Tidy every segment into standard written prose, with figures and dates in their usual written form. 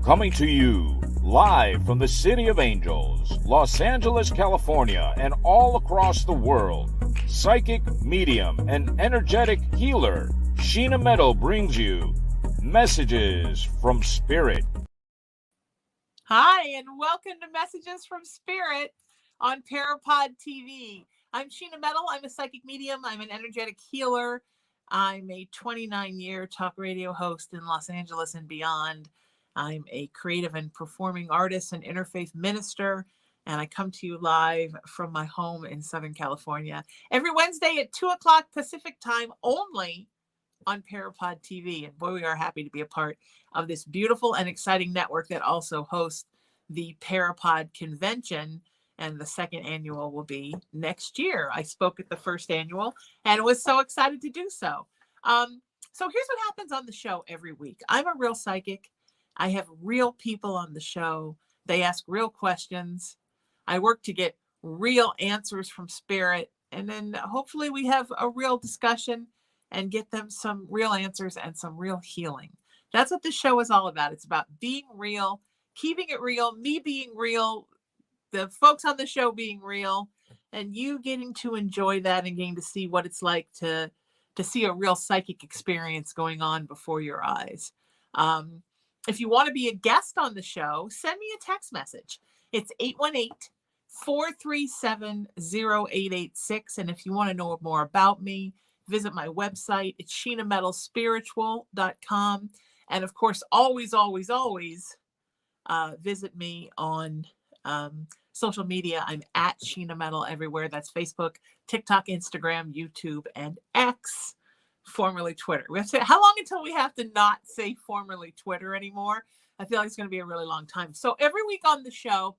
Coming to you live from the City of Angels, Los Angeles, California, and all across the world, psychic, medium, and energetic healer Sheena Metal brings you Messages from Spirit. Hi, and welcome to Messages from Spirit on ParaPod TV. I'm Sheena Metal. I'm a psychic medium. I'm an energetic healer. I'm a 29-year talk radio host in Los Angeles and beyond. I'm a creative and performing artist and interfaith minister, and I come to you live from my home in Southern California every Wednesday at 2 o'clock Pacific time only on ParaPod TV. And boy, we are happy to be a part of this beautiful and exciting network that also hosts the ParaPod convention. And the second annual will be next year. I spoke at the first annual and was so excited to do so. So here's what happens on the show every week. I'm a real psychic. I have real people on the show. They ask real questions. I work to get real answers from spirit. And then hopefully we have a real discussion and get them some real answers and some real healing. That's what this show is all about. It's about being real, keeping it real, me being real, the folks on the show being real, and you getting to enjoy that and getting to see what it's like to see a real psychic experience going on before your eyes. If you want to be a guest on the show, send me a text message. It's 818-437-0886. And if you want to know more about me, visit my website. It's sheenametalspiritual.com. And of course, always visit me on social media. I'm at Sheena Metal everywhere. That's Facebook, TikTok, Instagram, YouTube, and X, formerly Twitter. We have to say, how long until we have to not say formerly Twitter anymore? I feel like it's going to be a really long time. So every week on the show,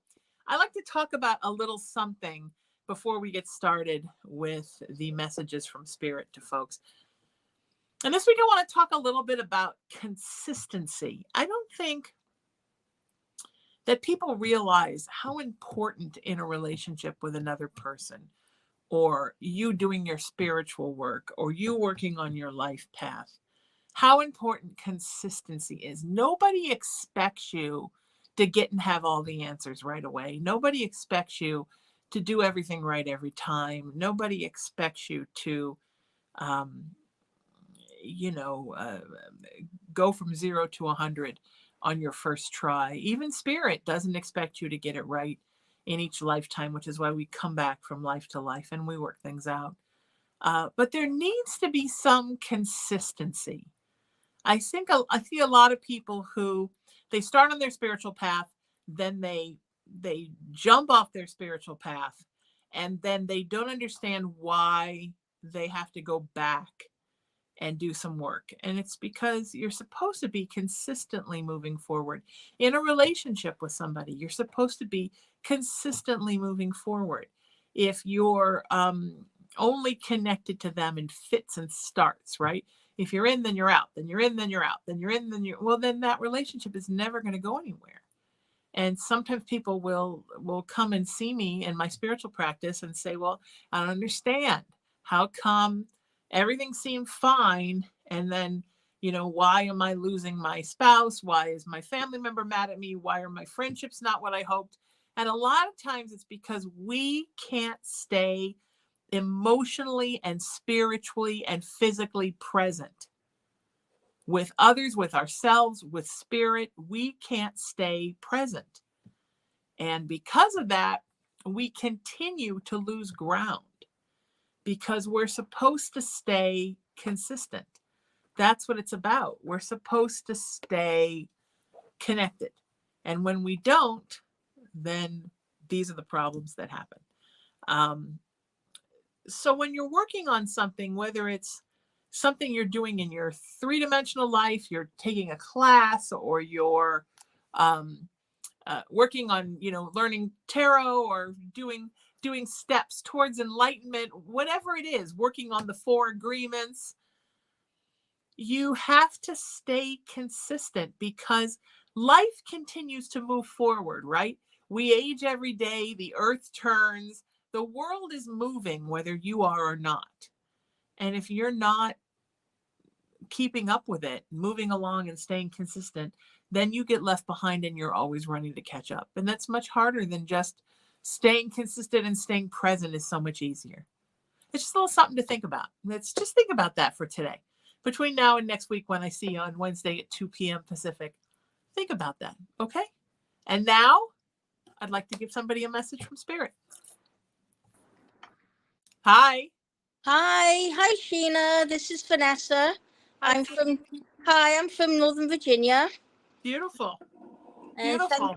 I like to talk about a little something before we get started with the messages from spirit to folks. And this week I want to talk a little bit about consistency. I don't think that people realize how important in a relationship with another person, or you doing your spiritual work, or you working on your life path, how important consistency is. Nobody expects you to get and have all the answers right away. Nobody expects you to do everything right every time. Nobody expects you to, go from 0 to 100 on your first try. Even spirit doesn't expect you to get it right in each lifetime, which is why we come back from life to life and we work things out. But there needs to be some consistency. I see a lot of people who they start on their spiritual path, then they jump off their spiritual path, and then they don't understand why they have to go back and do some work. And it's because you're supposed to be consistently moving forward. In a relationship with somebody, you're supposed to be consistently moving forward. If you're only connected to them in fits and starts, right? If you're in, then you're out, then you're in, then you're out, then you're in, then then that relationship is never going to go anywhere. And sometimes people will come and see me in my spiritual practice and say, well, I don't understand. How come everything seemed fine, and then, why am I losing my spouse? Why is my family member mad at me? Why are my friendships not what I hoped? And a lot of times it's because we can't stay emotionally and spiritually and physically present with others, with ourselves, with spirit. We can't stay present. And because of that, we continue to lose ground, because we're supposed to stay consistent. That's what it's about. We're supposed to stay connected. And when we don't, then these are the problems that happen. So when you're working on something, whether it's something you're doing in your three-dimensional life, you're taking a class, or you're working on, learning tarot, or doing steps towards enlightenment, whatever it is, working on the 4 agreements, you have to stay consistent, because life continues to move forward, right? We age every day, the earth turns, the world is moving, whether you are or not. And if you're not keeping up with it, moving along and staying consistent, then you get left behind and you're always running to catch up. And that's much harder than just staying consistent, and staying present is so much easier. It's just a little something to think about. Let's just think about that for today. Between now and next week, when I see you on Wednesday at 2 p.m. Pacific, think about that. Okay. And now I'd like to give somebody a message from Spirit. Hi. Hi, Sheena. This is Vanessa. Hi, I'm from Northern Virginia. Beautiful. And Beautiful.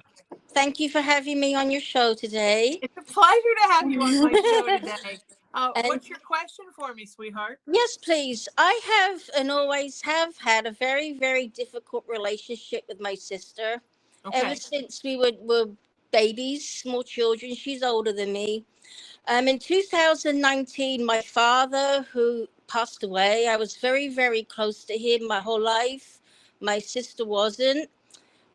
thank you for having me on your show today. It's a pleasure to have you on my show today. What's your question for me, sweetheart? Yes, please. I have and always have had a very, very difficult relationship with my sister. Okay. Ever since we were babies, small children. She's older than me. In 2019, my father, who passed away, I was very, very close to him my whole life. My sister wasn't.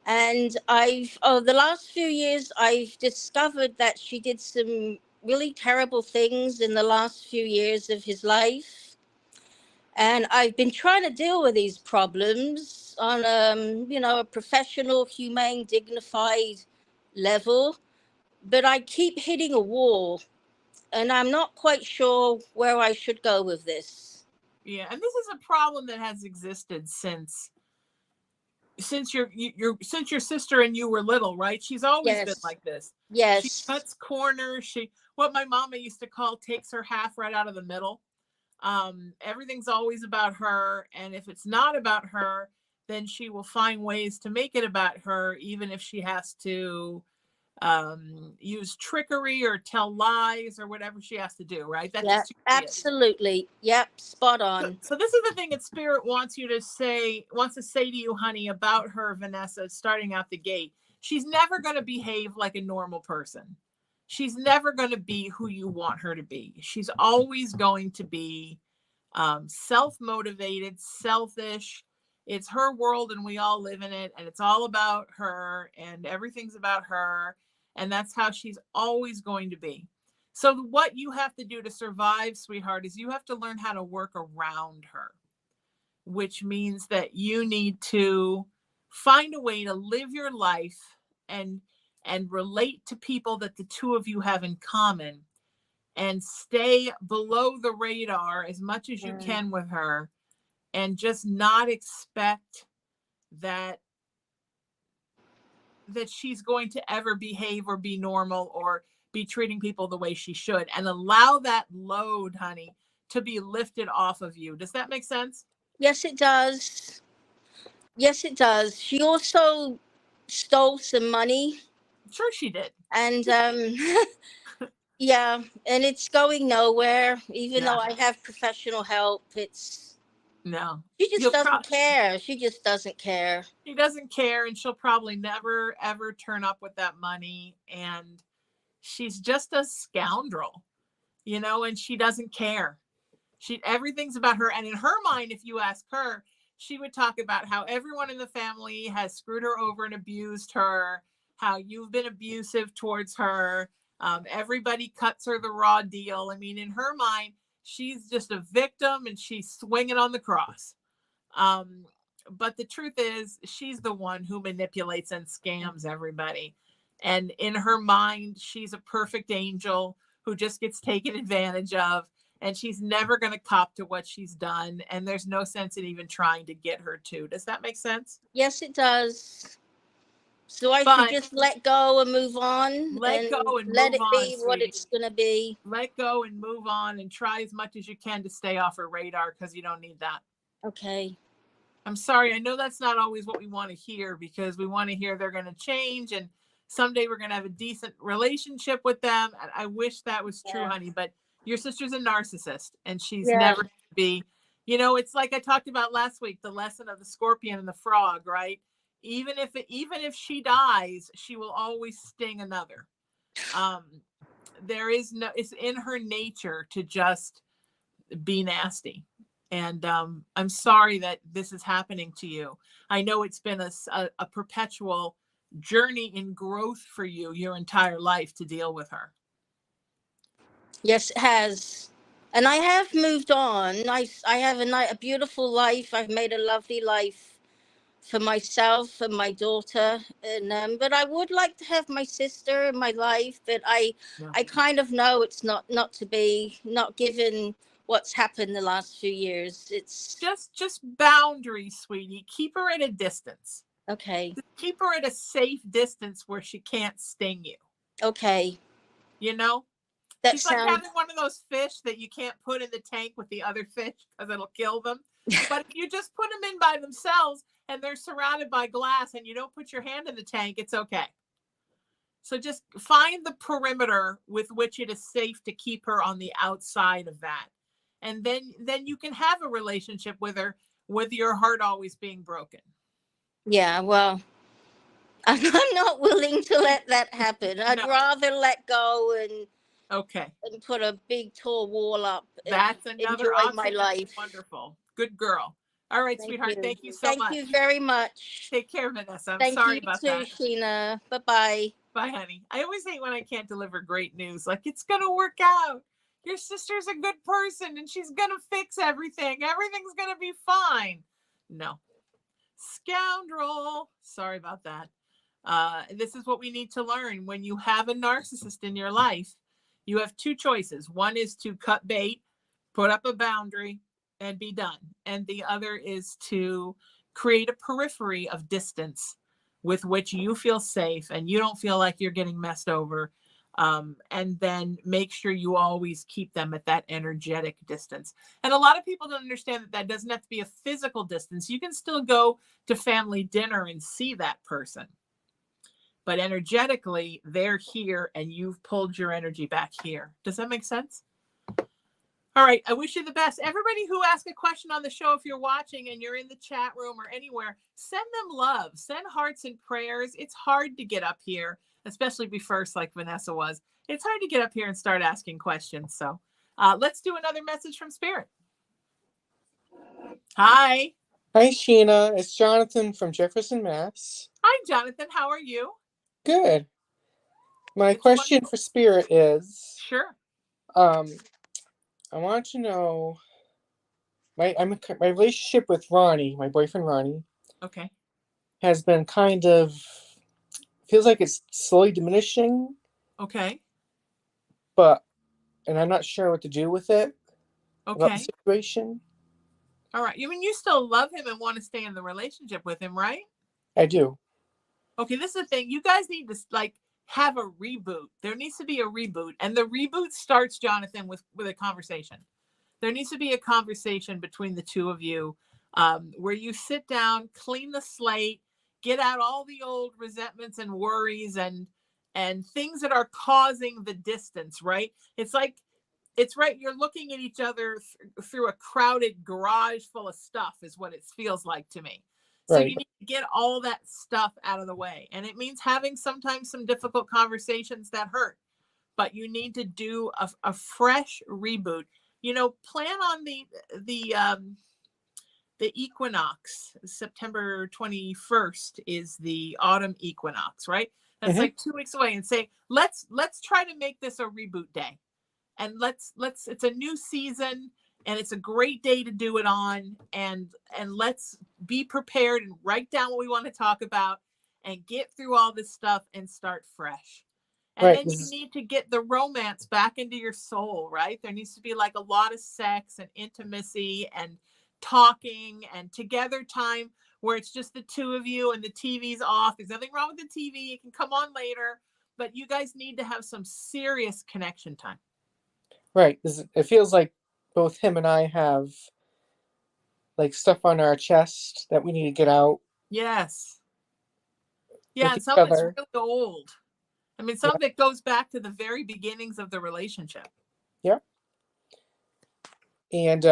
And the last few years, I've discovered that she did some really terrible things in the last few years of his life. And I've been trying to deal with these problems on, a professional, humane, dignified level. But I keep hitting a wall. And I'm not quite sure where I should go with this. Yeah, and this is a problem that has existed since your sister and you were little, right? She's always been like this. Yes. She cuts corners. What my mama used to call takes her half right out of the middle. Everything's always about her, and if it's not about her, then she will find ways to make it about her, even if she has to use trickery or tell lies or whatever she has to do, right? That's absolutely. Yep, spot on. So this is the thing that Spirit wants to say to you, honey, about her, Vanessa, starting out the gate. She's never going to behave like a normal person. She's never going to be who you want her to be. She's always going to be self-motivated, selfish. It's her world and we all live in it, and it's all about her and everything's about her. And that's how she's always going to be. So what you have to do to survive, sweetheart, is you have to learn how to work around her, which means that you need to find a way to live your life and relate to people that the two of you have in common, and stay below the radar as much as you can with her, and just not expect that she's going to ever behave or be normal or be treating people the way she should, and allow that load, honey, to be lifted off of you. Does that make sense? Yes, it does. Yes, it does. She also stole some money. Sure she did. And yeah, and it's going nowhere, even though I have professional help. No. She just doesn't care. She just doesn't care. She doesn't care, and she'll probably never, ever turn up with that money. And she's just a scoundrel, and she doesn't care. Everything's about her. And in her mind, if you ask her, she would talk about how everyone in the family has screwed her over and abused her, how you've been abusive towards her. Everybody cuts her the raw deal. I mean, in her mind, she's just a victim and she's swinging on the cross. But the truth is, she's the one who manipulates and scams everybody. And in her mind, she's a perfect angel who just gets taken advantage of. And she's never going to cop to what she's done. And there's no sense in even trying to get her to. Does that make sense? Yes, it does. So I should just let go and move on. Let go and let move it be on, what it's going to be. Let go and move on, and try as much as you can to stay off her radar, because you don't need that. Okay. I'm sorry. I know that's not always what we want to hear, because we want to hear they're going to change and someday we're going to have a decent relationship with them. And I wish that was true, honey, but your sister's a narcissist, and she's never going to be, it's like I talked about last week, the lesson of the scorpion and the frog, right? Even if she dies, she will always sting another. It's in her nature to just be nasty. And I'm sorry that this is happening to you. I know it's been a perpetual journey in growth for you your entire life to deal with her. Yes, it has. And I have moved on. I have a beautiful life. I've made a lovely life for myself and my daughter. And but I would like to have my sister in my life. But Yeah. I kind of know it's not to be. Not given what's happened the last few years. It's Just boundaries, sweetie. Keep her at a distance. okay. Keep her at a safe distance where she can't sting you. Okay, You know? that She's like sounds having one of those fish that you can't put in the tank with the other fish because it'll kill them. But if you just put them in by themselves and they're surrounded by glass and you don't put your hand in the tank, it's okay. So just find the perimeter with which it is safe to keep her on the outside of that. And then you can have a relationship with her with your heart always being broken. yeah. Well, I'm not willing to let that happen. I'd No. rather let go and Okay. put a big tall wall up and That's another enjoy my option. life. Wonderful. Good girl. All right, Thank sweetheart. you. Thank you so Thank much. you very much. Take care, Vanessa. I'm Thank sorry you about too, that. Sheena. Bye bye. Bye, honey. I always hate when I can't deliver great news. Like, it's going to work out. Your sister's a good person and she's going to fix everything. Everything's going to be fine. No. Scoundrel. Sorry about that. This is what we need to learn. When you have a narcissist in your life, you have two choices. One is to cut bait, put up a boundary, and be done. And the other is to create a periphery of distance with which you feel safe and you don't feel like you're getting messed over. And then make sure you always keep them at that energetic distance. And a lot of people don't understand that doesn't have to be a physical distance. You can still go to family dinner and see that person. But energetically, they're here and you've pulled your energy back here. Does that make sense? All right. I wish you the best. Everybody who asked a question on the show, if you're watching and you're in the chat room or anywhere, send them love, send hearts and prayers. It's hard to get up here, especially be first like Vanessa was. It's hard to get up here and start asking questions. So let's do another message from Spirit. Hi. Hi, Sheena. It's Jonathan from Jefferson, Mass. Hi, Jonathan. How are you? Good. My It's question wonderful. for Spirit is, Sure. I want to know my relationship with Ronnie, my boyfriend Ronnie, Okay. has been kind of feels like it's slowly diminishing, Okay. and I'm not sure what to do with it about the Okay. situation. All right. You mean you still love him and want to stay in the relationship with him, right? I do. Okay, this is the thing. You guys need to like have a reboot. There needs to be a reboot. And the reboot starts, Jonathan, with a conversation. There needs to be a conversation between the two of you where you sit down, clean the slate, get out all the old resentments and worries and things that are causing the distance, right? It's like it's right. You're looking at each other through a crowded garage full of stuff is what it feels like to me. So Right. you need to get all that stuff out of the way. And it means having sometimes some difficult conversations that hurt, but you need to do a fresh reboot. You know, plan on the equinox. September 21st is the autumn equinox, right? That's like 2 weeks away, and say, let's try to make this a reboot day. And let's it's a new season and it's a great day to do it on, and let's be prepared and write down what we want to talk about and get through all this stuff and start fresh. And Right. then you need to get the romance back into your soul, right? There needs to be like a lot of sex and intimacy and talking and together time where it's just the two of you and the TV's off. There's nothing wrong with the TV. It can come on later, but you guys need to have some serious connection time. Right. It feels like both him and I have like stuff on our chest that we need to get out. Yes. Yeah, with and each some of it's other. really old. I mean, some of it goes back to the very beginnings of the relationship. Yeah. And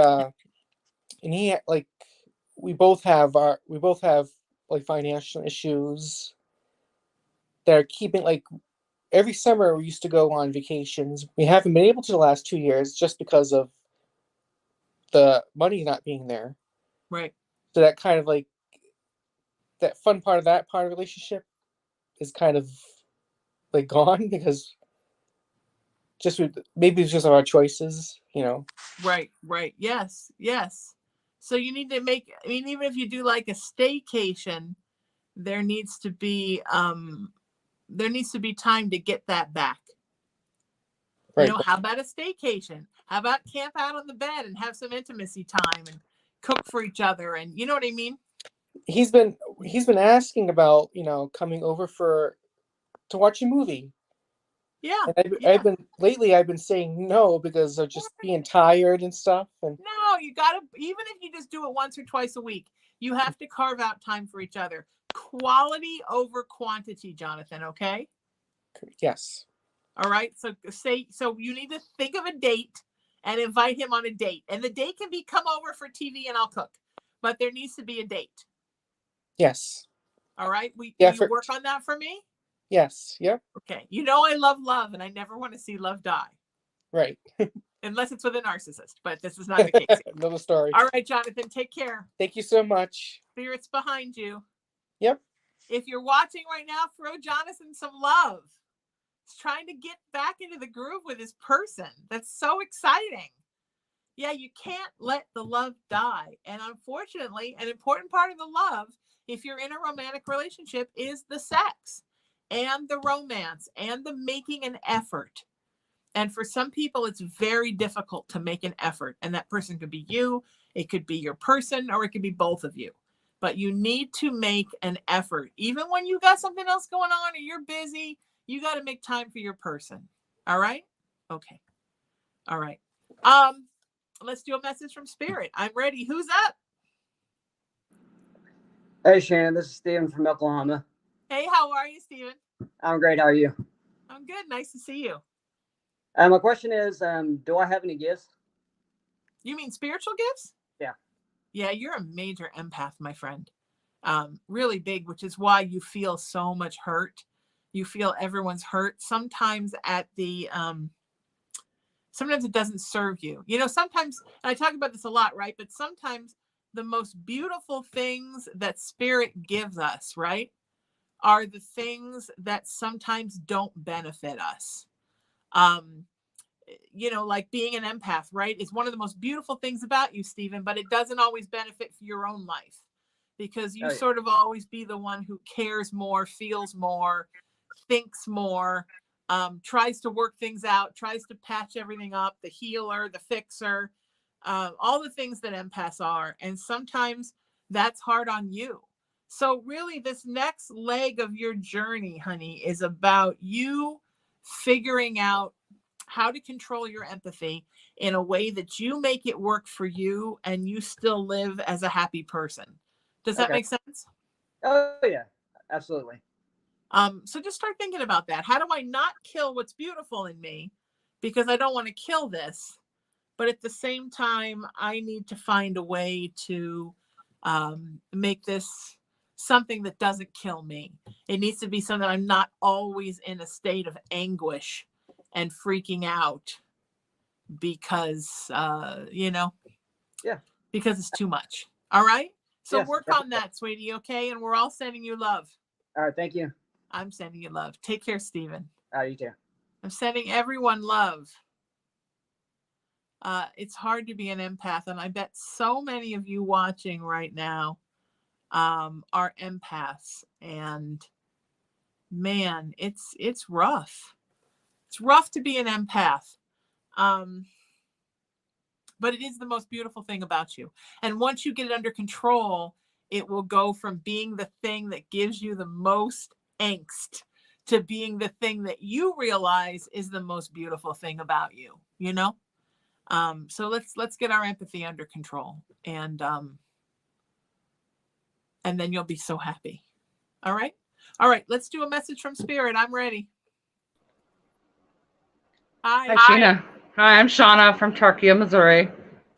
he like we both have like financial issues that are keeping like every summer we used to go on vacations. We haven't been able to the last 2 years just because of the money not being there. Right. So that kind of like that fun part of that part of the relationship is kind of like gone because maybe it's just our choices, you know. Right. Yes. So you need to make, I mean, even if you do like a staycation, there needs to be time to get that back. Right. You know, how about a staycation? How about camp out on the bed and have some intimacy time and cook for each other, and you know what I mean? He's been asking about, coming over to watch a movie. Yeah. And I've been saying no because of just being tired and stuff. And No, you gotta, even if you just do it once or twice a week, you have to carve out time for each other. Quality over quantity, Jonathan, okay? yes. All right. So you need to think of a date and invite him on a date. And the date can be come over for TV and I'll cook. But there needs to be a date. Yes. All right. Will Yeah, you work on that for me? Yes. Yep. Okay. You know I love love and I never want to see love die. Right. Unless it's with a narcissist, but this is not the case. Another story. All right, Jonathan, take care. Thank you so much. Spirits behind you. Yep. If you're watching right now, throw Jonathan some love. He's trying to get back into the groove with his person. That's so exciting. Yeah, you can't let the love die. And unfortunately, an important part of the love, if you're in a romantic relationship, is the sex and the romance and the making an effort. And for some people, it's very difficult to make an effort. And that person could be you, it could be your person, or it could be both of you. But you need to make an effort. Even when you got something else going on or you're busy, you got to make time for your person. All right? Okay. All right. Let's do a message from Spirit. I'm ready. Who's up? Hey, Shannon. This is Steven from Oklahoma. Hey, how are you, Steven? I'm great. How are you? I'm good. Nice to see you. My question is, do I have any gifts? You mean spiritual gifts? Yeah. Yeah, you're a major empath, my friend. Really big, which is why you feel so much hurt. You feel everyone's hurt. Sometimes sometimes it doesn't serve you. You know, sometimes, and I talk about this a lot, right? But sometimes the most beautiful things that spirit gives us, right, are the things that sometimes don't benefit us. You know, like being an empath, right, is one of the most beautiful things about you, Stephen, but it doesn't always benefit for your own life because you sort of always be the one who cares more, feels more, thinks more, tries to work things out, tries to patch everything up, the healer, the fixer, all the things that empaths are. And sometimes that's hard on you. So really this next leg of your journey, honey, is about you figuring out how to control your empathy in a way that you make it work for you and you still live as a happy person. Does that make sense? Oh, yeah, absolutely. So just start thinking about that. How do I not kill what's beautiful in me? Because I don't want to kill this, but at the same time, I need to find a way to make this something that doesn't kill me. It needs to be something that I'm not always in a state of anguish and freaking out because, because it's too much. All right. So yes, work on that, sweetie. Okay. And we're all sending you love. All right. Thank you. I'm sending you love. Take care, Stephen. All right. You too. I'm sending everyone love. It's hard to be an empath. And I bet so many of you watching right now are empaths. And man, it's rough. It's rough to be an empath. But it is the most beautiful thing about you. And once you get it under control, it will go from being the thing that gives you the most angst to being the thing that you realize is the most beautiful thing about you, you know? So let's get our empathy under control and then you'll be so happy. All right. All right. Let's do a message from Spirit. I'm ready. Hi. Hi, Sheena. Hi, I'm Shauna from Tarkio, Missouri.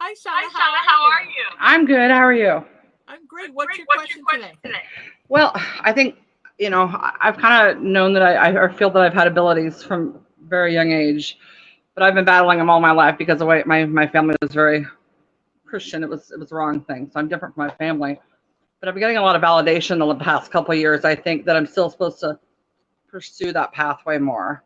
Hi, Shauna. How are you? I'm good. How are you? I'm great. What's your question today? Well, I think, I've kind of known that I feel that I've had abilities from a very young age, but I've been battling them all my life because the way my family was very Christian. It was the wrong thing. So I'm different from my family. But I've been getting a lot of validation in the past couple of years. I think that I'm still supposed to pursue that pathway more.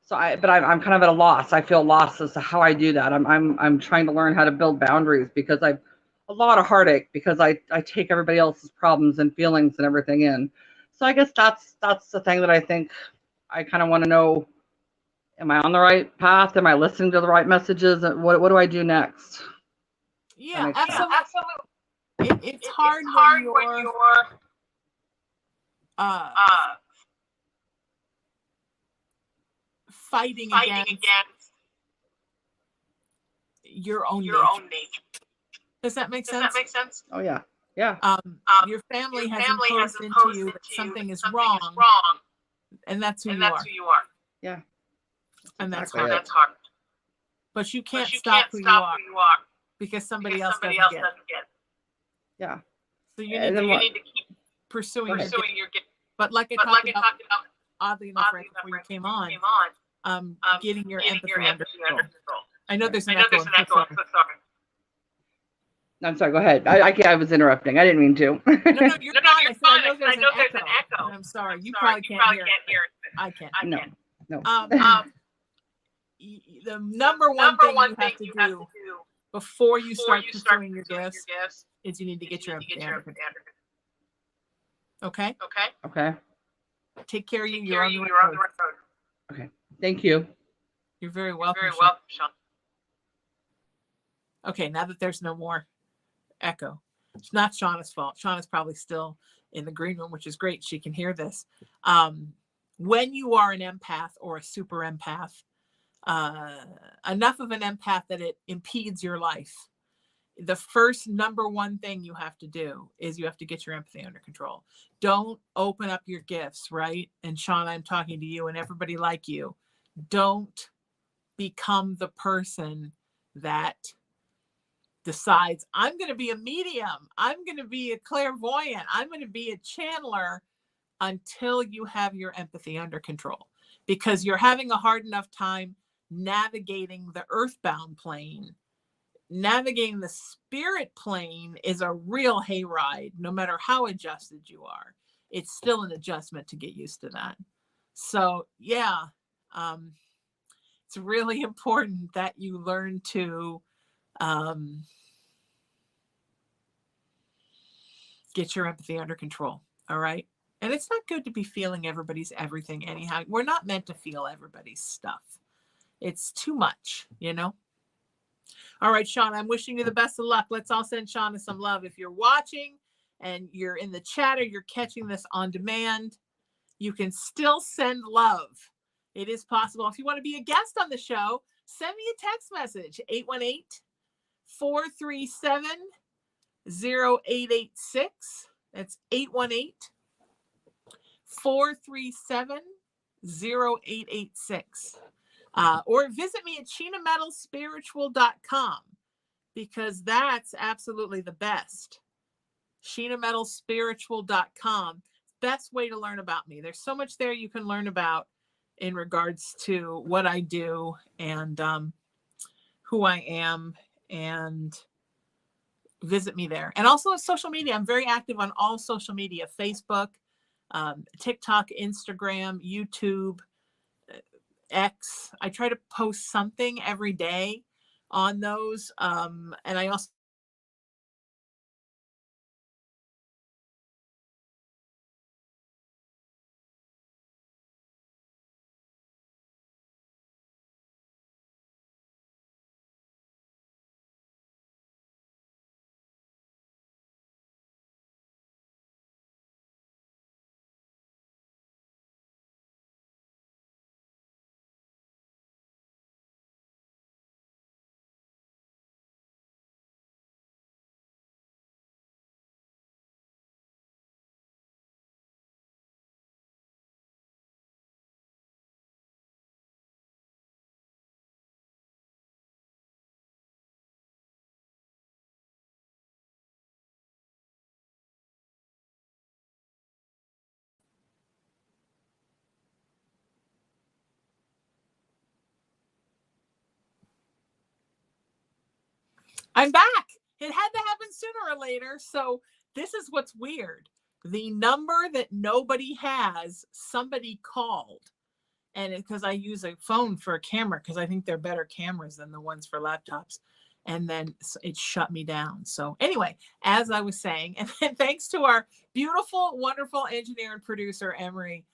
So I'm kind of at a loss. I feel lost as to how I do that. I'm trying to learn how to build boundaries because I've a lot of heartache because I take everybody else's problems and feelings and everything in. So I guess that's the thing that I think I kind of want to know. Am I on the right path? Am I listening to the right messages? And what do I do next? Yeah, absolutely. It's hard when you're uh, fighting against your own nature. Does that make sense? Oh yeah, yeah. Your family has imposed into you that something is wrong, and that's who you are. Yeah. And that's exactly hard. it. But you can't stop who you are because somebody else doesn't get it. Yeah. So you need to keep pursuing your gift. But like I talked about, oddly enough, right before you came on, getting your empathy under control. I know there's an echo. I'm sorry. Go ahead. I was interrupting. I didn't mean to. No, you're fine. I know there's an echo. I'm sorry. You probably can't hear it. I can't. No. The number one thing you have to do before you start pursuing your gifts is you need to get your empathy under control. Okay? Okay. Take care of you. You're on the right road. Okay. Thank you. You're very welcome, Sean. Okay, now that there's no more echo, it's not Shauna's fault. Shauna's probably still in the green room, which is great. She can hear this. When you are an empath or a super empath, enough of an empath that it impedes your life, the first number one thing you have to do is you have to get your empathy under control. Don't open up your gifts, right? And Sean, I'm talking to you and everybody like you. Don't become the person that decides, I'm going to be a medium, I'm going to be a clairvoyant, I'm going to be a channeler, until you have your empathy under control, because you're having a hard enough time navigating the earthbound plane. Navigating the spirit plane is a real hayride. No matter how adjusted you are, it's still an adjustment to get used to that. So yeah, it's really important that you learn to get your empathy under control. All right. And it's not good to be feeling everybody's everything anyhow. We're not meant to feel everybody's stuff. It's too much, you know? All right, Sean, I'm wishing you the best of luck. Let's all send Shauna some love. If you're watching and you're in the chat or you're catching this on demand, you can still send love. It is possible. If you want to be a guest on the show, send me a text message, 818-437-0886. That's 818-437-0886. Or visit me at SheenaMetalSpiritual.com, because that's absolutely the best. SheenaMetalSpiritual.com. Best way to learn about me. There's so much there you can learn about in regards to what I do and who I am, and visit me there. And also on social media. I'm very active on all social media: Facebook, TikTok, Instagram, YouTube, X. I try to post something every day on those. And I also I'm back. It had to happen sooner or later. So this is what's weird. The number that nobody has, somebody called, and because I use a phone for a camera, because I think they're better cameras than the ones for laptops. And then it shut me down. So anyway, as I was saying, and then thanks to our beautiful, wonderful engineer and producer, Emery,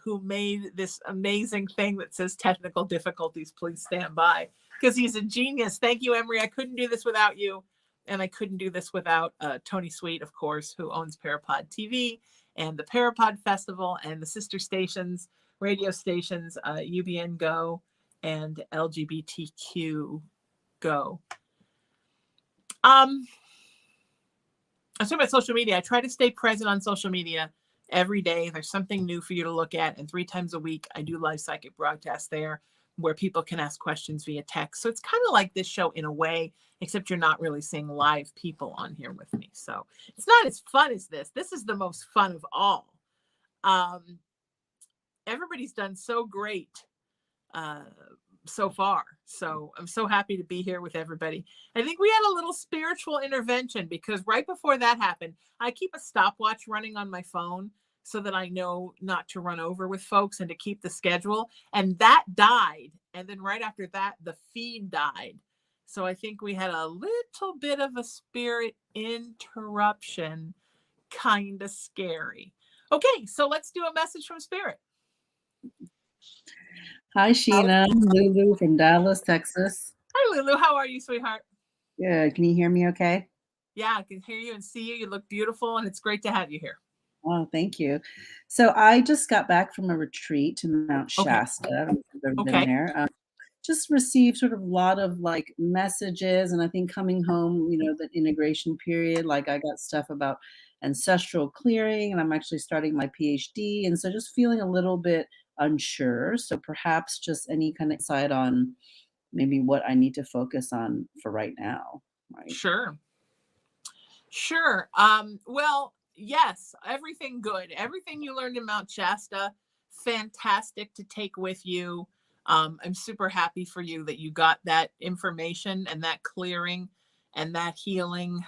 who made this amazing thing that says technical difficulties, please stand by, because he's a genius. Thank you, Emery. I couldn't do this without you. And I couldn't do this without Tony Sweet, of course, who owns ParaPod TV and the ParaPod Festival and the sister stations, radio stations, UBN Go and LGBTQ Go. I'm talking about social media. I try to stay present on social media every day. There's something new for you to look at. And 3 times a week, I do live psychic broadcasts there where people can ask questions via text. So it's kind of like this show in a way, except you're not really seeing live people on here with me. So it's not as fun as this. This is the most fun of all. Everybody's done so great so far. So I'm so happy to be here with everybody. I think we had a little spiritual intervention because right before that happened, I keep a stopwatch running on my phone so that I know not to run over with folks and to keep the schedule. And that died. And then right after that, the feed died. So I think we had a little bit of a spirit interruption, kind of scary. Okay, so let's do a message from spirit. Hi, Sheena. Lulu from Dallas, Texas. Hi, Lulu. How are you, sweetheart? Good. Can you hear me okay? Yeah, I can hear you and see you. You look beautiful, and it's great to have you here. Oh, thank you. So I just got back from a retreat to Mount Shasta. I don't know if you've ever been there. Just received sort of a lot of like messages, and I think coming home, you know, the integration period, like I got stuff about ancestral clearing, and I'm actually starting my PhD, and so just feeling a little bit unsure. So perhaps just any kind of insight on maybe what I need to focus on for right now. Right? Sure. Well, yes, everything good. Everything you learned in Mount Shasta, fantastic to take with you. I'm super happy for you that you got that information and that clearing and that healing.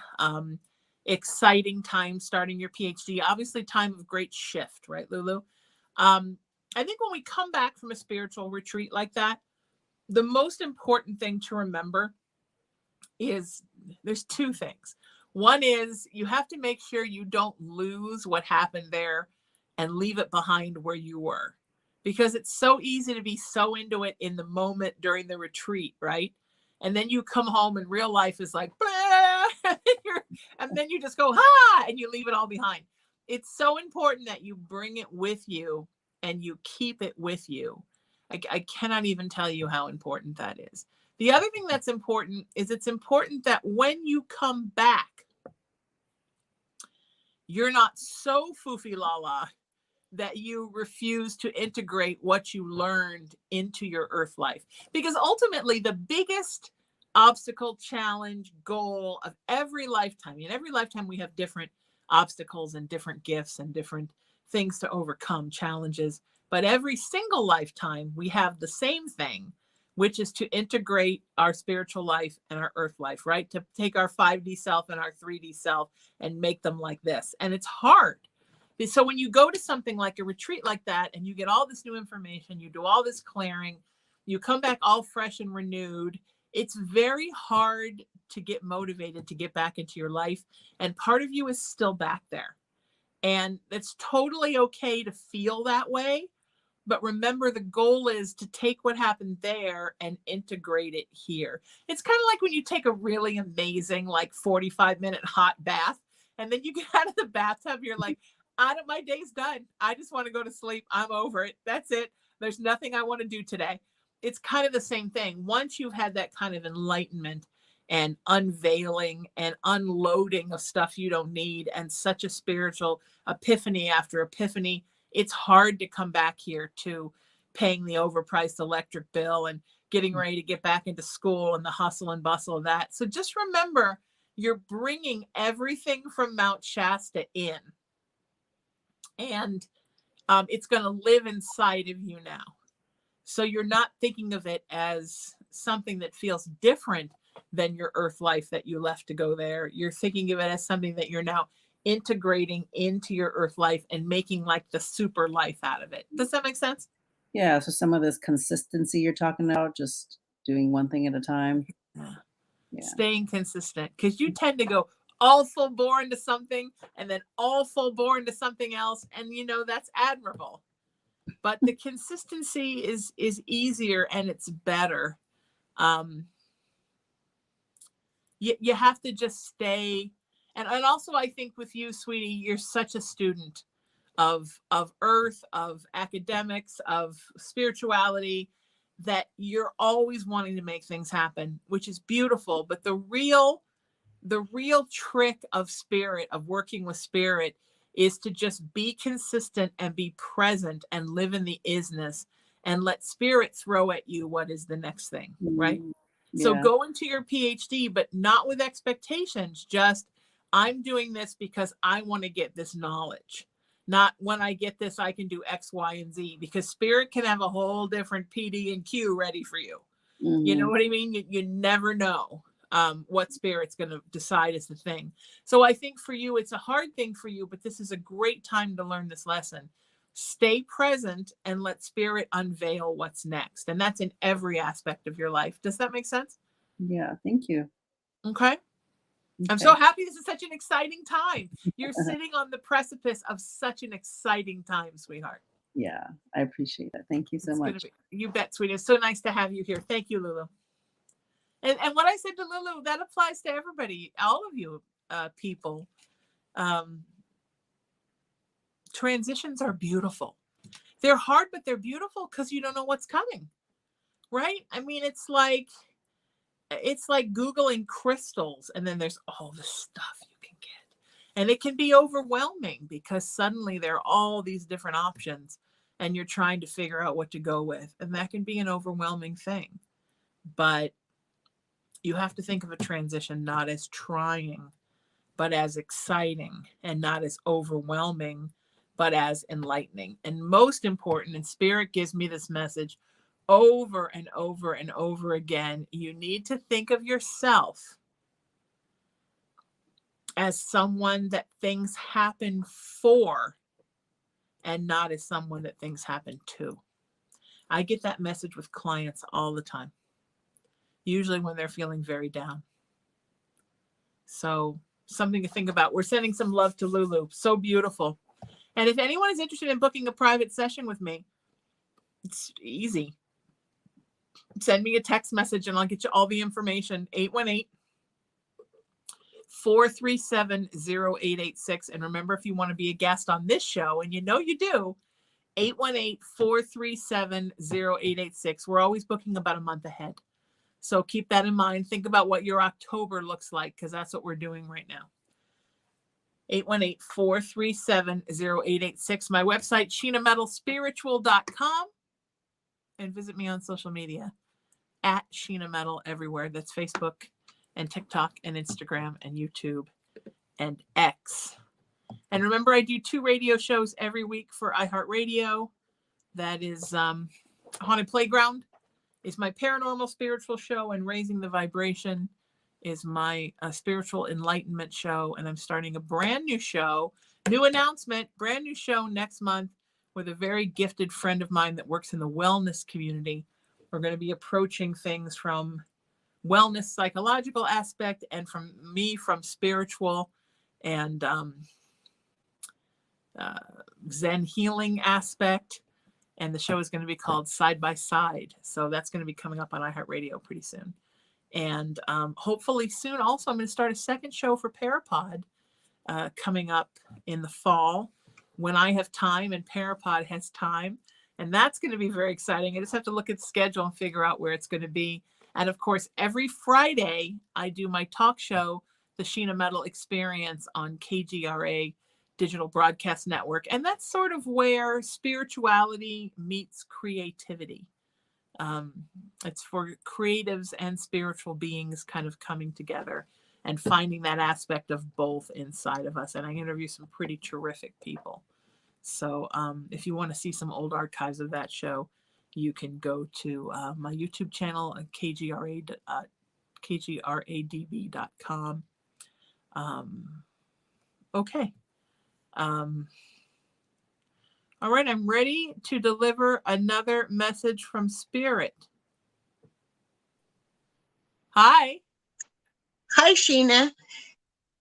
Exciting time starting your PhD. Obviously, time of great shift, right, Lulu? I think when we come back from a spiritual retreat like that, the most important thing to remember is there's 2 things. One is you have to make sure you don't lose what happened there and leave it behind where you were, because it's so easy to be so into it in the moment during the retreat, right? And then you come home and real life is like, and then you just go, ha, and you leave it all behind. It's so important that you bring it with you and you keep it with you. I cannot even tell you how important that is. The other thing that's important is it's important that when you come back, you're not so foofy-la-la that you refuse to integrate what you learned into your earth life. Because ultimately, the biggest obstacle, challenge, goal of every lifetime, in every lifetime we have different obstacles and different gifts and different things to overcome, challenges. But every single lifetime, we have the same thing, which is to integrate our spiritual life and our earth life, right? To take our 5D self and our 3D self and make them like this. And it's hard. So when you go to something like a retreat like that, and you get all this new information, you do all this clearing, you come back all fresh and renewed, it's very hard to get motivated to get back into your life. And part of you is still back there. And it's totally okay to feel that way. But remember, the goal is to take what happened there and integrate it here. It's kind of like when you take a really amazing, like 45-minute hot bath, and then you get out of the bathtub, you're like, my day's done. I just want to go to sleep. I'm over it. That's it. There's nothing I want to do today. It's kind of the same thing. Once you've had that kind of enlightenment and unveiling and unloading of stuff you don't need, and such a spiritual epiphany after epiphany, it's hard to come back here to paying the overpriced electric bill and getting ready to get back into school and the hustle and bustle of that. So just remember, you're bringing everything from Mount Shasta in, and it's going to live inside of you now. So you're not thinking of it as something that feels different than your earth life that you left to go there. You're thinking of it as something that you're now integrating into your earth life and making like the super life out of it. Does that make sense? Yeah, so some of this consistency you're talking about, just doing one thing at a time. Yeah. Yeah. Staying consistent, because you tend to go all full bore into something and then all full bore into something else, and that's admirable. But the consistency is easier and it's better. You have to just stay, and also I think with you, sweetie, you're such a student of earth, of academics, of spirituality, that you're always wanting to make things happen, which is beautiful. But the real trick of spirit, of working with spirit, is to just be consistent and be present and live in the isness, and let spirit throw at you what is the next thing, right? So Yeah. go into your PhD, but not with expectations. Just, I'm doing this because I want to get this knowledge. Not, when I get this, I can do X, Y, and Z, because spirit can have a whole different PD and Q ready for you. You know what I mean? You never know what spirit's going to decide is the thing. So I think for you, it's a hard thing for you, but this is a great time to learn this lesson. Stay present and let spirit unveil what's next. And that's in every aspect of your life. Does that make sense? Yeah, thank you. Okay. I'm so happy. This is such an exciting time. You're sitting on the precipice of such an exciting time, sweetheart. Yeah, I appreciate it. Thank you so much. You bet, sweetie. It's so nice to have you here. Thank you, Lulu. And what I said to Lulu, that applies to everybody, all of you people. Transitions are beautiful. They're hard, but they're beautiful because you don't know what's coming, right? I mean, it's like Googling crystals, and then there's all the stuff you can get. And it can be overwhelming because suddenly there are all these different options and you're trying to figure out what to go with. And that can be an overwhelming thing. But you have to think of a transition not as trying, but as exciting, and not as overwhelming, but as enlightening. And most important, and Spirit gives me this message over and over and over again, you need to think of yourself as someone that things happen for, and not as someone that things happen to. I get that message with clients all the time, usually when they're feeling very down. So something to think about. We're sending some love to Lulu. So beautiful. And if anyone is interested in booking a private session with me, it's easy. Send me a text message and I'll get you all the information. 818-437-0886. And remember, if you want to be a guest on this show, and you do, 818-437-0886. We're always booking about a month ahead. So keep that in mind. Think about what your October looks like, because that's what we're doing right now. 818-437-0886. My website, SheenaMetalSpiritual.com. And visit me on social media at Sheena Metal everywhere. That's Facebook and TikTok and Instagram and YouTube and X. And remember, I do 2 radio shows every week for iHeartRadio. That is Haunted Playground is my paranormal spiritual show, and Raising the Vibration is my spiritual enlightenment show. And I'm starting a brand new show, new announcement, brand new show next month with a very gifted friend of mine that works in the wellness community. We're going to be approaching things from wellness, psychological aspect, and from spiritual and Zen healing aspect. And the show is going to be called Side by Side. So that's going to be coming up on iHeartRadio pretty soon. And hopefully soon also, I'm going to start a second show for ParaPod coming up in the fall when I have time and ParaPod has time. And that's going to be very exciting. I just have to look at the schedule and figure out where it's going to be. And of course, every Friday, I do my talk show, The Sheena Metal Experience, on KGRA Digital Broadcast Network. And that's sort of where spirituality meets creativity. It's for creatives and spiritual beings kind of coming together and finding that aspect of both inside of us. And I interview some pretty terrific people. So if you want to see some old archives of that show, you can go to my YouTube channel, kgradb.com. Okay. All right, I'm ready to deliver another message from Spirit. Hi. Hi, Sheena.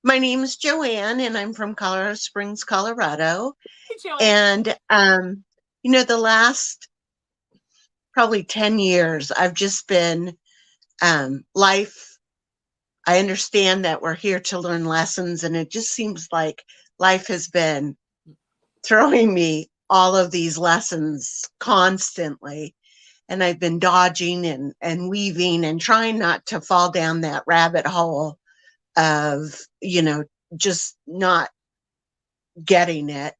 My name is Joanne, and I'm from Colorado Springs, Colorado. Hey, Joanne. And, the last probably 10 years, I've just been life. I understand that we're here to learn lessons, and it just seems like life has been throwing me all of these lessons constantly. And I've been dodging and weaving and trying not to fall down that rabbit hole of, just not getting it.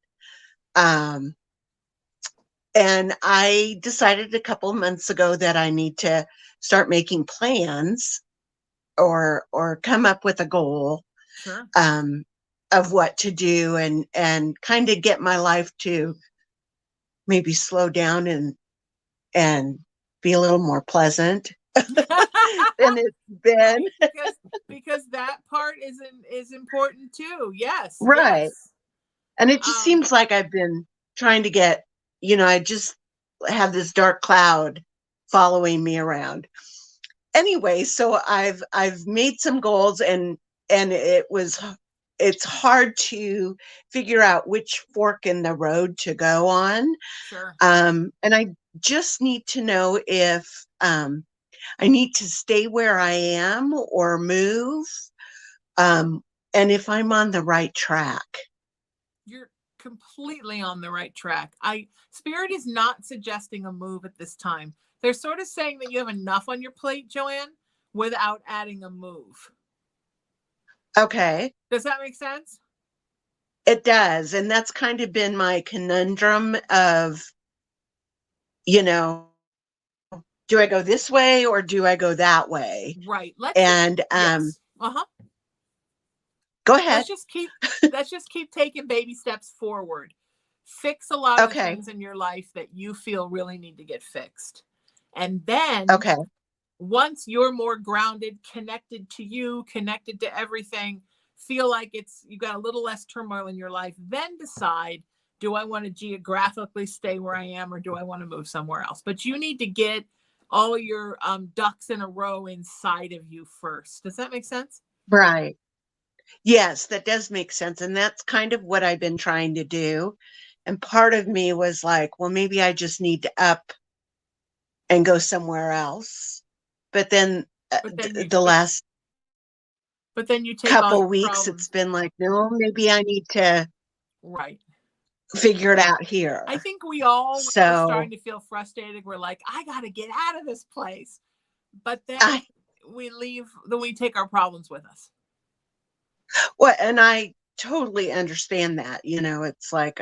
And I decided a couple of months ago that I need to start making plans or come up with a goal. Sure. Of what to do and kind of get my life to maybe slow down and be a little more pleasant than it's been. because that part is important too. Yes. Right. Yes. And it just seems like I've been trying to get, I just have this dark cloud following me around. Anyway, so I've made some goals and it's hard to figure out which fork in the road to go on. Sure. And I just need to know if I need to stay where I am or move, and if I'm on the right track. You're completely on the right track. Spirit is not suggesting a move at this time. They're sort of saying that you have enough on your plate, Joanne, without adding a move. Okay. Does that make sense? It does. And that's kind of been my conundrum of, do I go this way or do I go that way? Right. Yes. Go ahead. Let's just keep taking baby steps forward. Fix a lot of things in your life that you feel really need to get fixed. And then once you're more grounded, connected to you, connected to everything, feel like you got a little less turmoil in your life, then decide, do I want to geographically stay where I am or do I want to move somewhere else? But you need to get all your ducks in a row inside of you first. Does that make sense? Right. Yes, that does make sense. And that's kind of what I've been trying to do. And part of me was like, well, maybe I just need to up and go somewhere else. But then, the last couple weeks, it's been like, no, maybe I need to figure it out here. I think we all are starting to feel frustrated. We're like, I got to get out of this place. But then we take our problems with us. Well, and I totally understand that, it's like,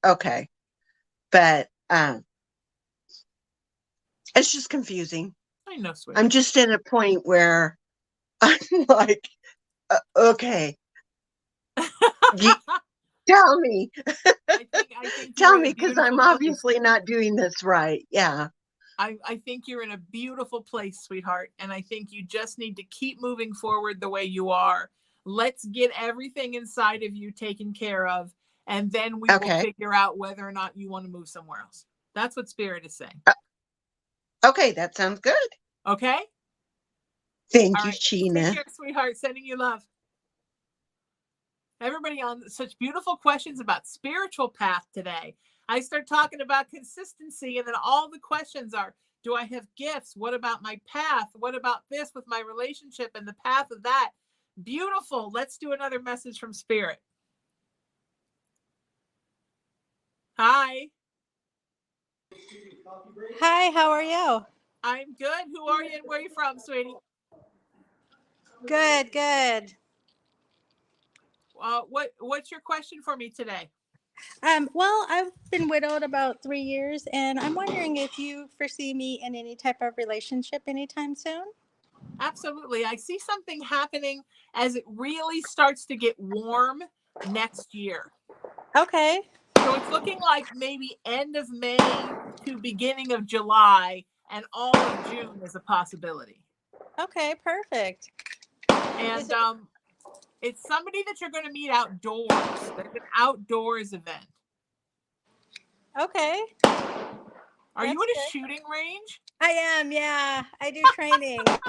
okay, but it's just confusing. I know, sweetie. I'm just at a point where I'm like, okay, tell me, tell me, because I'm obviously not doing this right. Yeah. I think you're in a beautiful place, sweetheart. And I think you just need to keep moving forward the way you are. Let's get everything inside of you taken care of. And then we will figure out whether or not you want to move somewhere else. That's what Spirit is saying. Okay, that sounds good. Okay. Thank you, Sheena. Take care, sweetheart. Sending you love. Everybody on such beautiful questions about spiritual path today. I start talking about consistency, and then all the questions are, do I have gifts? What about my path? What about this with my relationship and the path of that? Beautiful. Let's do another message from Spirit. Hi. Hi, how are you? I'm good. Who are you and where are you from, sweetie? Good. What's your question for me today? Well, I've been widowed about 3 years, and I'm wondering if you foresee me in any type of relationship anytime soon. Absolutely. I see something happening as it really starts to get warm next year. Okay. So it's looking like maybe end of May to beginning of July, and all of June is a possibility. Okay, perfect. And it's somebody that you're going to meet outdoors. There's an outdoors event. Okay. Are you That's at a good. shooting range? I am. Yeah, I do training. That's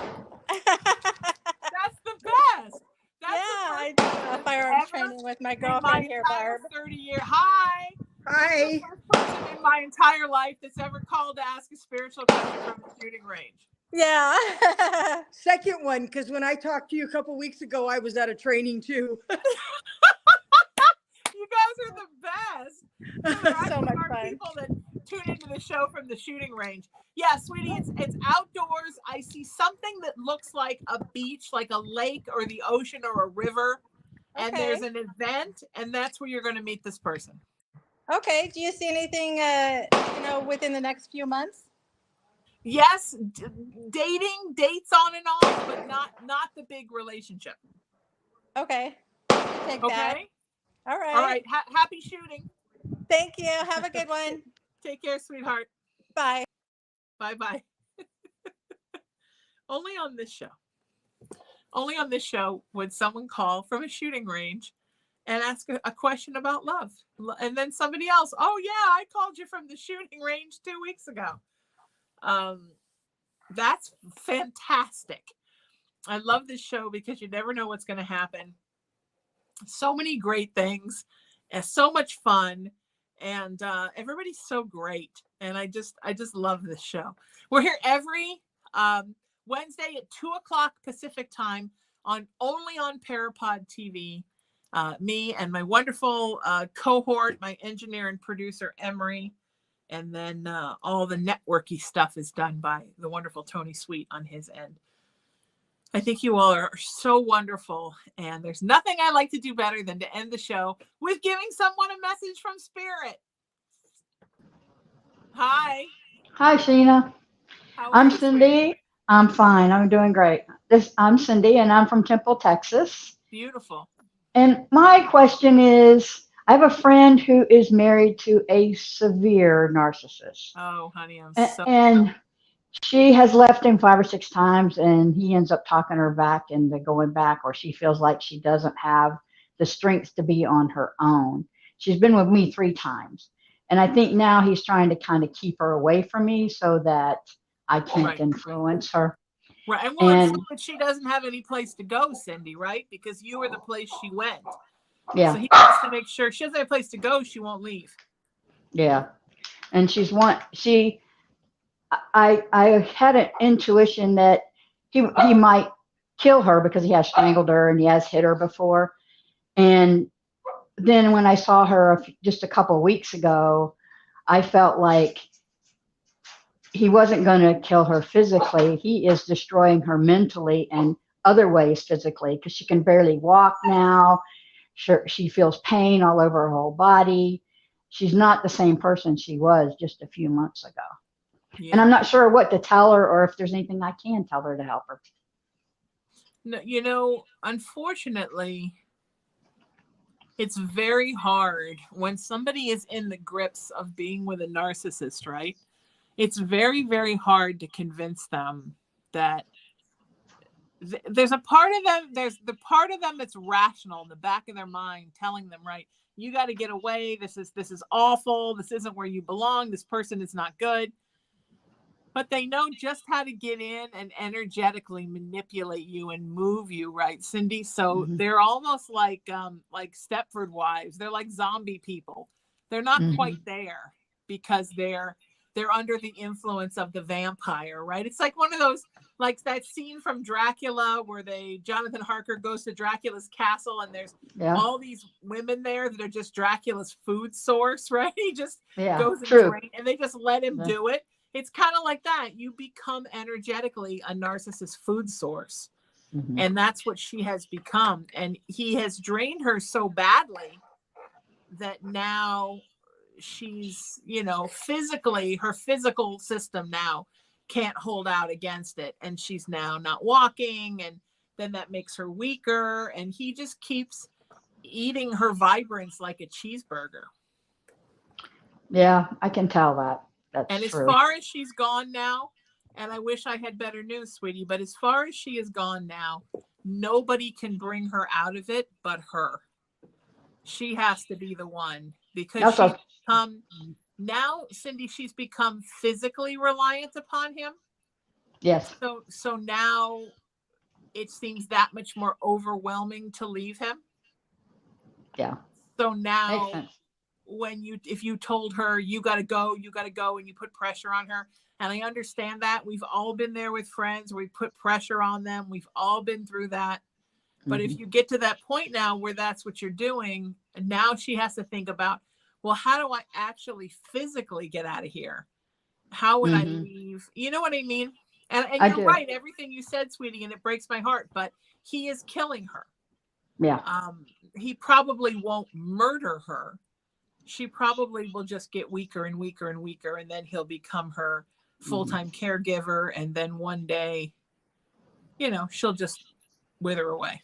the best. That's Yeah, the I first do person that's firearms ever training with my in my girlfriend here, entire Barb. 30-year. Hi. That's the Hi. first person in my entire life that's ever called to ask a spiritual question from a shooting range. Yeah. Second one, because when I talked to you a couple weeks ago, I was at a training too. You guys are the best. So there So actually much are fun. people that tune into the show from the shooting range. Yeah, sweetie, it's outdoors. I see something that looks like a beach, like a lake or the ocean or a river. And there's Okay. an event, and that's where you're going to meet this person. Okay. Do you see anything, within the next few months? Yes, dating, dates on and off, but not the big relationship. Okay. Take that. Okay. All right. All right. Happy shooting. Thank you. Have a good one. Take care, sweetheart. Bye. Bye. Only on this show. Only on this show would someone call from a shooting range and ask a question about love. And then somebody else, oh yeah, I called you from the shooting range 2 weeks ago. That's fantastic. I love this show because you never know what's going to happen. So many great things and so much fun, and everybody's so great. And I just love this show. We're here every Wednesday at 2:00 Pacific time only on ParaPod TV. Me and my wonderful cohort, my engineer and producer Emery, and then all the networky stuff is done by the wonderful Tony Sweet on his end. I think you all are so wonderful, and there's nothing I like to do better than to end the show with giving someone a message from Spirit. Hi. Hi, Sheena. I'm Cindy. Sweetie? I'm fine. I'm doing great. I'm Cindy, and I'm from Temple, Texas. Beautiful. And my question is, I have a friend who is married to a severe narcissist. Oh, honey, and she has left him 5 or 6 times, and he ends up talking her back into going back, or she feels like she doesn't have the strength to be on her own. She's been with me 3 times. And I think now he's trying to kind of keep her away from me so that I can't influence her. Right. And she doesn't have any place to go, Cindy, right? Because you were the place she went. Yeah. So he wants to make sure she doesn't have a place to go, she won't leave. Yeah. And I had an intuition that he might kill her because he has strangled her and he has hit her before. And then when I saw her just a couple of weeks ago, I felt like he wasn't going to kill her physically. He is destroying her mentally and other ways physically, because she can barely walk now. She feels pain all over her whole body. She's not the same person she was just a few months ago. Yeah. And I'm not sure what to tell her, or if there's anything I can tell her to help her. No, unfortunately, it's very hard when somebody is in the grips of being with a narcissist, right? It's very, very hard to convince them that there's a part of them, there's the part of them that's rational in the back of their mind telling them, right, you got to get away. This is awful. This isn't where you belong. This person is not good. But they know just how to get in and energetically manipulate you and move you, right, Cindy? So they're almost like Stepford wives. They're like zombie people. They're not quite there because they're under the influence of the vampire, right? It's like one of those, like that scene from Dracula where Jonathan Harker goes to Dracula's castle and there's all these women there that are just Dracula's food source, right? He just goes and drains, and they just let him do it. It's kind of like that. You become energetically a narcissist food source. And that's what she has become. And he has drained her so badly that now she's, physically, her physical system now can't hold out against it. And she's now not walking. And then that makes her weaker. And he just keeps eating her vibrance like a cheeseburger. Yeah, I can tell that. And as far as she's gone now, and I wish I had better news, sweetie, but as far as she is gone now, nobody can bring her out of it but her. She has to be the one, because she's become now, Cindy, she's become physically reliant upon him. Yes. So now it seems that much more overwhelming to leave him. Yeah. So Makes now sense. if you told her you got to go, and you put pressure on her, and I understand that. We've all been there with friends. We put pressure on them. We've all been through that. But if you get to that point now where that's what you're doing, and now she has to think about, well, how do I actually physically get out of here? How would I leave? You know what I mean? And you're right, everything you said, sweetie, and it breaks my heart, but he is killing her. Yeah. He probably won't murder her. She probably will just get weaker and weaker and weaker, and then he'll become her full-time caregiver, and then one day, you know, she'll just wither away.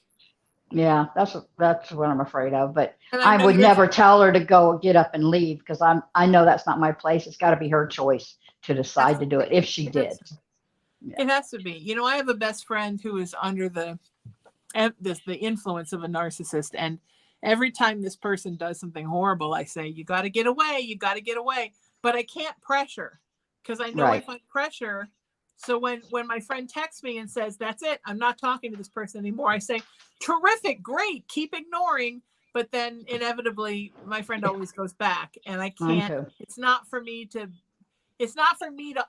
Yeah, that's what I'm afraid of. But I I would never tell her to go get up and leave, because I know that's not my place. It's got to be her choice to decide to do it if she did. It has to be. You know, I have a best friend who is under the influence of a narcissist, and every time this person does something horrible, I say, you got to get away. You got to get away. But I can't pressure, because I know if I pressure. So when my friend texts me and says, that's it, I'm not talking to this person anymore, I say, terrific, great, keep ignoring. But then inevitably my friend always goes back, and I can't, it's not for me to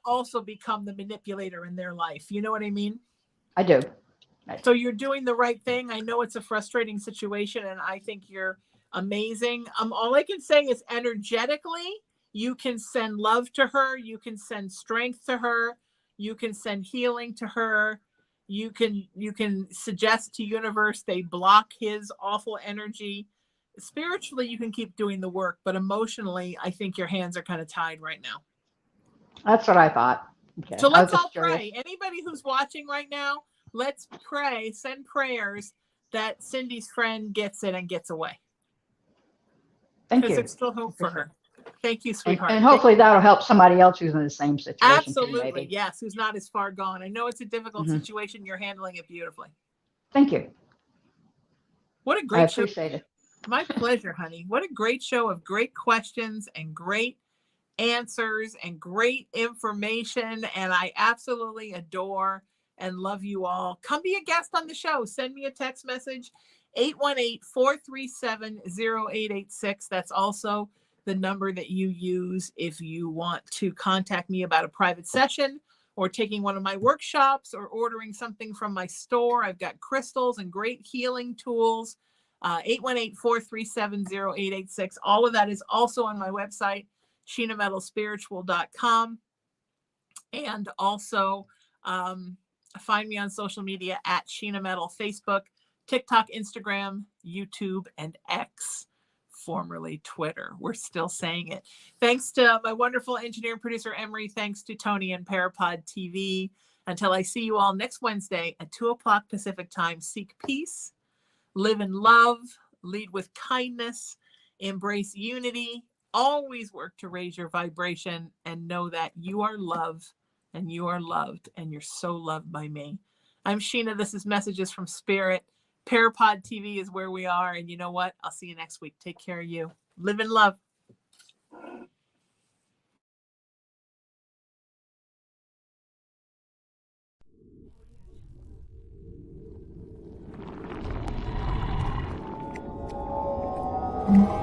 also become the manipulator in their life. You know what I mean? I do. So you're doing the right thing. I know it's a frustrating situation, and I think you're amazing. All I can say is, energetically, you can send love to her. You can send strength to her. You can send healing to her. You can suggest to universe they block his awful energy. Spiritually, you can keep doing the work, but emotionally, I think your hands are kind of tied right now. That's what I thought. Okay. So let's all pray. Anybody who's watching right now, let's pray, send prayers that Cindy's friend gets it and gets away. Thank you. Because there's still hope for her. Thank you, sweetheart. And hopefully that'll help somebody else who's in the same situation. Absolutely. Yes. Who's not as far gone. I know it's a difficult situation. You're handling it beautifully. Thank you. What a great show. I appreciate it. My pleasure, honey. What a great show of great questions and great answers and great information. And I absolutely adore and love you all. Come be a guest on the show. Send me a text message, 818-437-0886. That's also the number that you use if you want to contact me about a private session or taking one of my workshops or ordering something from my store. I've got crystals and great healing tools. 818-437-0886. All of that is also on my website, sheenametalspiritual.com. And also find me on social media at Sheena Metal, Facebook, TikTok, Instagram, YouTube, and X, formerly Twitter. We're still saying it. Thanks to my wonderful engineer and producer, Emery. Thanks to Tony and ParaPod TV. Until I see you all next Wednesday at 2:00 Pacific time, seek peace, live in love, lead with kindness, embrace unity, always work to raise your vibration, and know that you are loved and you are loved and you're so loved by me. I'm Sheena. This is Messages from Spirit. ParaPod TV is where we are. And you know what? I'll see you next week. Take care of you. Live in love. Mm-hmm.